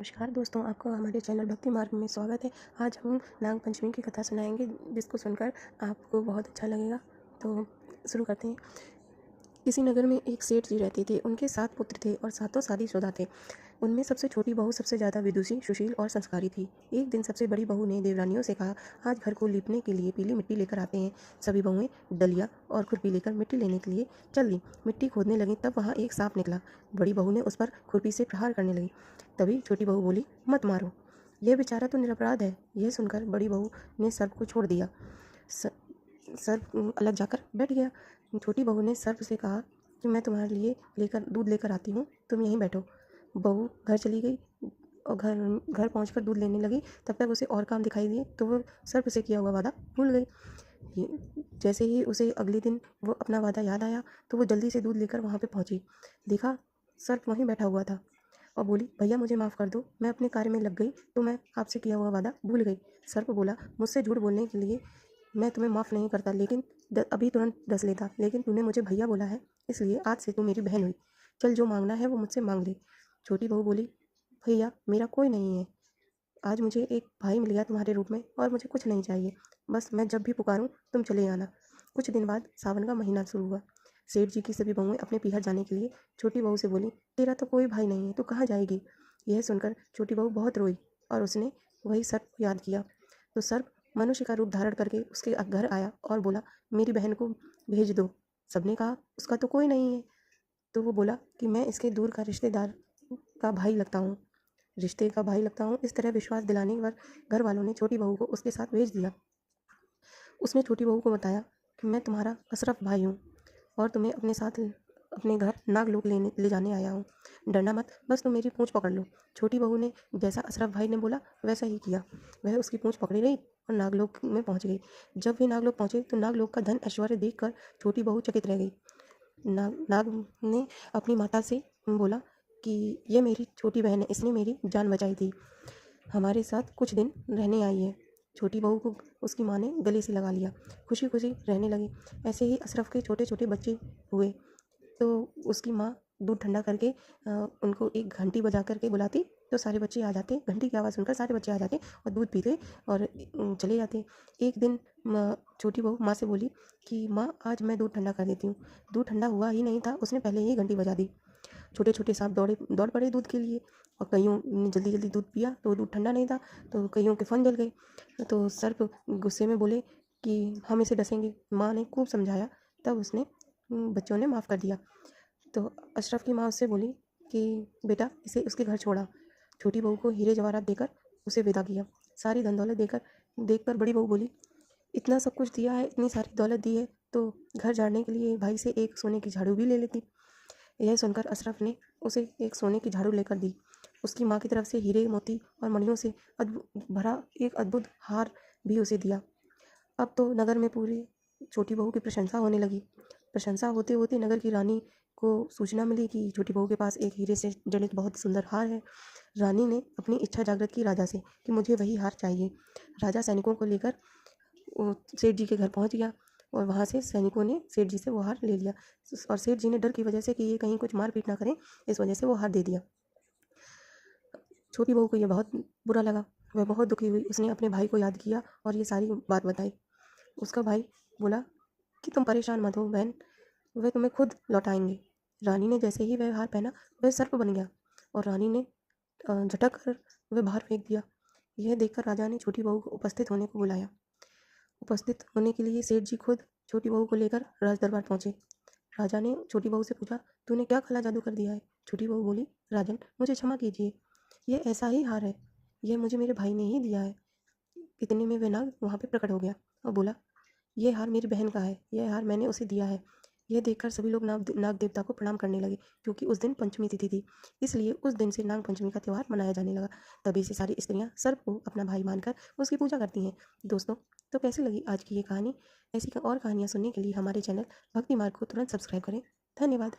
नमस्कार दोस्तों, आपका हमारे चैनल भक्ति मार्ग में स्वागत है। आज हम नाग पंचमी की कथा सुनाएंगे, जिसको सुनकर आपको बहुत अच्छा लगेगा। तो शुरू करते हैं। किसी नगर में एक सेठ जी रहते थे। उनके 7 पुत्र थे और सातों शादीशुदा थे। उनमें सबसे छोटी बहू सबसे ज़्यादा विदुषी, सुशील और संस्कारी थी। एक दिन सबसे बड़ी बहू ने देवरानियों से कहा, आज घर को लीपने के लिए पीली मिट्टी लेकर आते हैं। सभी बहुएं डलिया और खुरपी लेकर मिट्टी लेने के लिए चल दी। मिट्टी खोदने लगी, तब वहाँ एक सांप निकला। बड़ी बहू ने उस पर खुरपी से प्रहार करने लगी। तभी छोटी बहू बोली, मत मारो, यह बेचारा तो निरपराध है। यह सुनकर बड़ी बहू ने सर्प को छोड़ दिया। सर्प अलग जाकर बैठ गया। छोटी बहू ने सर्प से कहा कि मैं तुम्हारे लिए दूध लेकर आती हूँ, तुम यहीं बैठो। बहू घर चली गई और घर पहुंचकर दूध लेने लगी। तब तक उसे और काम दिखाई दिए तो वो सर्प से किया हुआ वादा भूल गई। जैसे ही उसे अगले दिन वो अपना वादा याद आया तो वो जल्दी से दूध लेकर वहाँ पे पहुंची। देखा, सर्प वहीं बैठा हुआ था और बोली, भैया मुझे माफ़ कर दो, मैं अपने कार्य में लग गई तो मैं आपसे किया हुआ वादा भूल गई। सर्प बोला, मुझसे झूठ बोलने के लिए मैं तुम्हें माफ़ नहीं करता, लेकिन अभी तुरंत डस लेता, लेकिन तूने मुझे भैया बोला है, इसलिए आज से तू मेरी बहन हुई। चल, जो मांगना है वो मुझसे मांग ले। छोटी बहू बोली, भैया मेरा कोई नहीं है, आज मुझे एक भाई मिल गया तुम्हारे रूप में और मुझे कुछ नहीं चाहिए, बस मैं जब भी पुकारूं तुम चले आना। कुछ दिन बाद सावन का महीना शुरू हुआ। सेठ जी की सभी बहुएं अपने पीहर जाने के लिए छोटी बहू से बोली, तेरा तो कोई भाई नहीं है, तू कहाँ जाएगी। यह सुनकर छोटी बहू बहुत रोई और उसने वही सर्प को याद किया। तो सर्प मनुष्य का रूप धारण करके उसके घर आया और बोला, मेरी बहन को भेज दो। सबने कहा, उसका तो कोई नहीं है। तो वो बोला कि मैं इसके दूर का रिश्तेदार का भाई लगता हूँ, रिश्ते का भाई लगता हूँ। इस तरह विश्वास दिलाने पर घर वालों ने छोटी बहू को उसके साथ भेज दिया। उसने छोटी बहू को बताया कि मैं तुम्हारा अशरफ भाई हूँ और तुम्हें अपने साथ अपने घर नागलोक ले जाने आया हूँ। डरना मत, बस तुम मेरी पूँछ पकड़ लो। छोटी बहू ने जैसा अशरफ भाई ने बोला वैसा ही किया। वह उसकी पूँछ पकड़ी गई और नागलोक में पहुँच गई। जब वे नागलोक पहुँचे तो नागलोक का धन ऐश्वर्य देखकर छोटी बहू चकित रह गई। नाग ने अपनी माता से बोला कि ये मेरी छोटी बहन है, इसने मेरी जान बचाई थी, हमारे साथ कुछ दिन रहने आई है। छोटी बहू को उसकी माँ ने गले से लगा लिया, खुशी खुशी रहने लगी। ऐसे ही अशरफ के छोटे छोटे बच्चे हुए तो उसकी माँ दूध ठंडा करके उनको एक घंटी बजा करके बुलाती तो सारे बच्चे आ जाते। घंटी की आवाज़ सुनकर सारे बच्चे आ जाते और दूध पीते और चले जाते। एक दिन छोटी बहू माँ से बोली कि माँ, आज मैं दूध ठंडा कर देती हूँ। दूध ठंडा हुआ ही नहीं था, उसने पहले ही घंटी बजा दी। छोटे छोटे सांप दौड़ पड़े दूध के लिए और कईयों ने जल्दी जल्दी दूध पिया तो दूध ठंडा नहीं था, तो कईयों के फन जल गए। तो सर्प गुस्से में बोले कि हम इसे डसेंगे। माँ ने खूब समझाया, तब उसने बच्चों ने माफ़ कर दिया। तो अशरफ की माँ उससे बोली कि बेटा, इसे उसके घर छोड़ा। छोटी बहू को हीरे जवाहरात देकर उसे विदा किया। सारी धन दौलत देखकर बड़ी बहू बोली, इतना सब कुछ दिया है, इतनी सारी दौलत दी है, तो घर झाड़ने के लिए भाई से एक सोने की झाड़ू भी ले लेती। यह सुनकर अशरफ ने उसे एक सोने की झाड़ू लेकर दी। उसकी माँ की तरफ से हीरे मोती और मणियों से भरा एक अद्भुत हार भी उसे दिया। अब तो नगर में पूरी छोटी बहू की प्रशंसा होने लगी। प्रशंसा होते होते नगर की रानी को सूचना मिली कि छोटी बहू के पास एक हीरे से जनित बहुत सुंदर हार है। रानी ने अपनी इच्छा जागृत की राजा से कि मुझे वही हार चाहिए। राजा सैनिकों को लेकर सेठ जी के घर पहुंच गया और वहाँ से सैनिकों ने सेठ जी से वो हार ले लिया। और सेठ जी ने डर की वजह से कि ये कहीं कुछ मारपीट ना करें, इस वजह से वो हार दे दिया। छोटी बहू को ये बहुत बुरा लगा, वह बहुत दुखी हुई। उसने अपने भाई को याद किया और ये सारी बात बताई। उसका भाई बोला कि तुम परेशान मत हो बहन, वह तुम्हें खुद लौटाएंगे। रानी ने जैसे ही वह हार पहना, वह सर्प बन गया और रानी ने झटक कर वह बाहर फेंक दिया। यह देखकर राजा ने छोटी बहू को उपस्थित होने को बुलाया। उपस्थित होने के लिए सेठ जी खुद छोटी बहू को लेकर राज दरबार पहुंचे। राजा ने छोटी बहू से पूछा, तूने क्या काला जादू कर दिया है। छोटी बहू बोली, राजन मुझे क्षमा कीजिए, यह ऐसा ही हार है, यह मुझे मेरे भाई ने ही दिया है। इतने में वह नाग वहाँ पे प्रकट हो गया और बोला, यह हार मेरी बहन का है, यह हार मैंने उसे दिया है। यह देखकर सभी लोग नाग देवता को प्रणाम करने लगे, क्योंकि उस दिन पंचमी तिथि थी, इसलिए उस दिन से नाग पंचमी का त्यौहार मनाया जाने लगा। तभी से सारी स्त्रियां सर्प को अपना भाई मानकर उसकी पूजा करती हैं। दोस्तों, तो कैसी लगी आज की ये कहानी। ऐसी और कहानियाँ सुनने के लिए हमारे चैनल भक्ति मार्ग को तुरंत सब्सक्राइब करें। धन्यवाद।